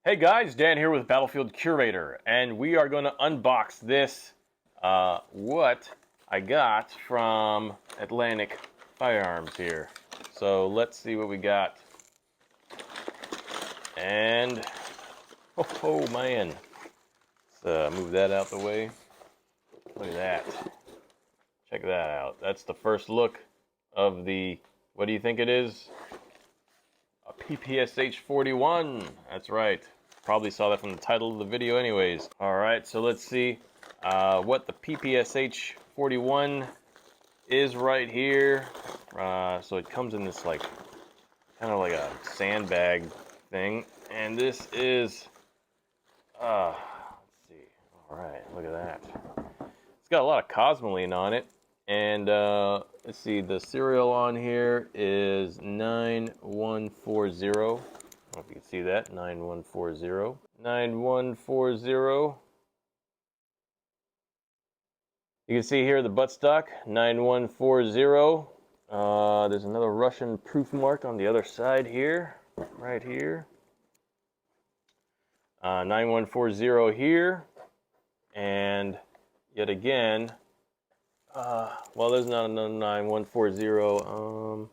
Hey guys, Dan here with Battlefield Curator, and we are going to unbox this, what I got from Atlantic Firearms here. So let's see what we got. And, oh man, let's move that out the way. Look at that. Check that out. That's the first look of the, what do you think it is? A PPSH41. That's right. Probably saw that from the title of the video anyways. Alright, so let's see what the PPSH41 is right here. So it comes in this like, kind of like a sandbag thing. And this is, let's see. Alright, look at that. It's got a lot of cosmoline on it. And let's see, the serial on here is 9140. I don't know if you can see that, 9140. 9140. You can see here the buttstock, 9140. There's another Russian proof mark on the other side here, right here. 9140 here. And yet again, well, there's not another 9140.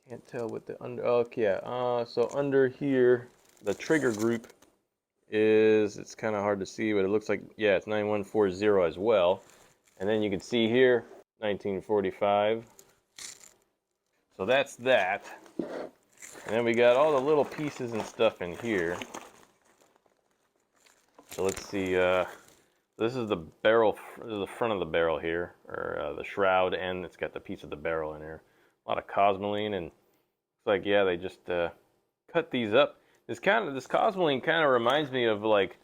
Can't tell what the under. Okay, yeah. So under here, the trigger group is. It's kind of hard to see, but it looks like, yeah, it's 9140 as well. And then you can see here 1945. So that's that. And then we got all the little pieces and stuff in here. So let's see. This is the barrel, the front of the barrel here, or the shroud, and it's got the piece of the barrel in here. A lot of cosmoline, and looks like, yeah, they just cut these up. This cosmoline kind of reminds me of like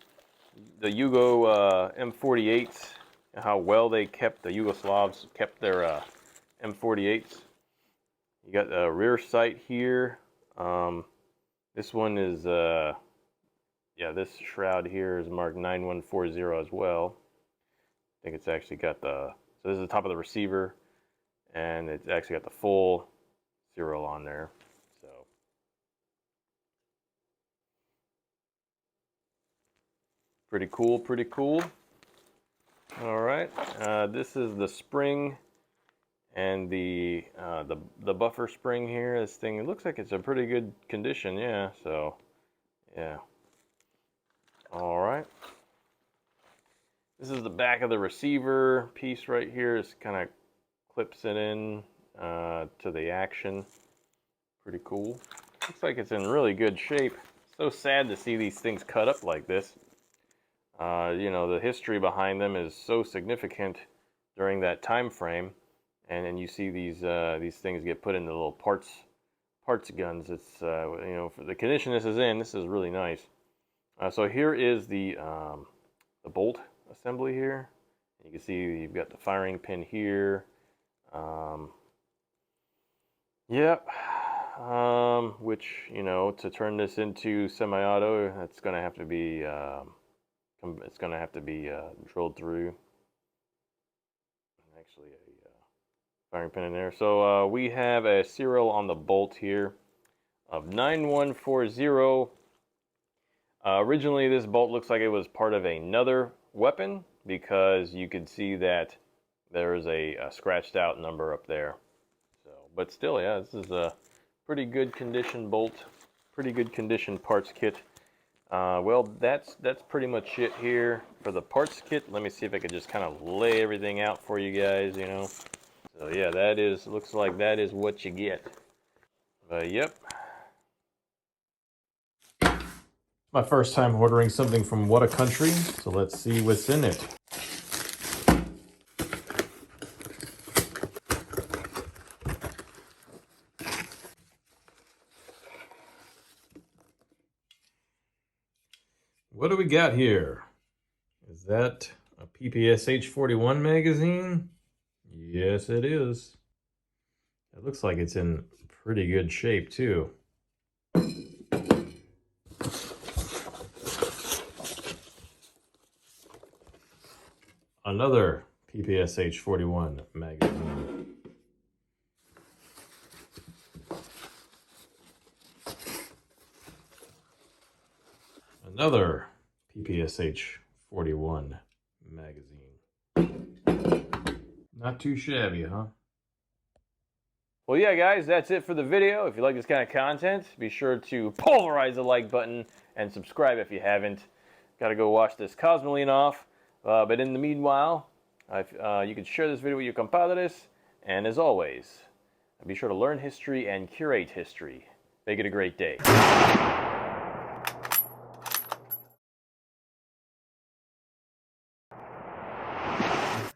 the Yugo M48s, how well they kept, the Yugoslavs kept their M48s. You got the rear sight here. This one is yeah, this shroud here is marked 9140 as well. I think it's actually got the, so this is the top of the receiver, and it's actually got the full serial on there. So pretty cool, pretty cool. All right, this is the spring and the buffer spring here. This thing, it looks like it's in pretty good condition, yeah. So yeah. All right. This is the back of the receiver piece right here. This kind of clips it in to the action. Pretty cool. Looks like it's in really good shape. So sad to see these things cut up like this. You know, the history behind them is so significant during that time frame, and then you see these things get put into little parts guns. It's you know, for the condition this is in, this is really nice. So here is the bolt assembly here. You can see you've got the firing pin here. Yep. Which, you know, to turn this into semi-auto, it's going to have to be drilled through. Actually, a firing pin in there. So we have a serial on the bolt here of 9140. Originally, this bolt looks like it was part of another weapon, because you could see that there's a scratched out number up there. So, but still, yeah, this is a pretty good condition bolt, pretty good condition parts kit. Well, that's pretty much it here for the parts kit. Let me see if I could just kind of lay everything out for you guys, you know. So yeah, that is, looks like that is what you get. But yep. My first time ordering something from what a country, so let's see what's in it. What do we got here? Is that a PPSH41 magazine? Yes, it is. It looks like it's in pretty good shape too. Another PPSH41 magazine. Another PPSH41 magazine. Not too shabby, huh? Well, yeah, guys, that's it for the video. If you like this kind of content, be sure to pulverize the like button and subscribe if you haven't. Got to go wash this Cosmoline off. But in the meanwhile, you can share this video with your compadres. And as always, be sure to learn history and curate history. Make it a great day.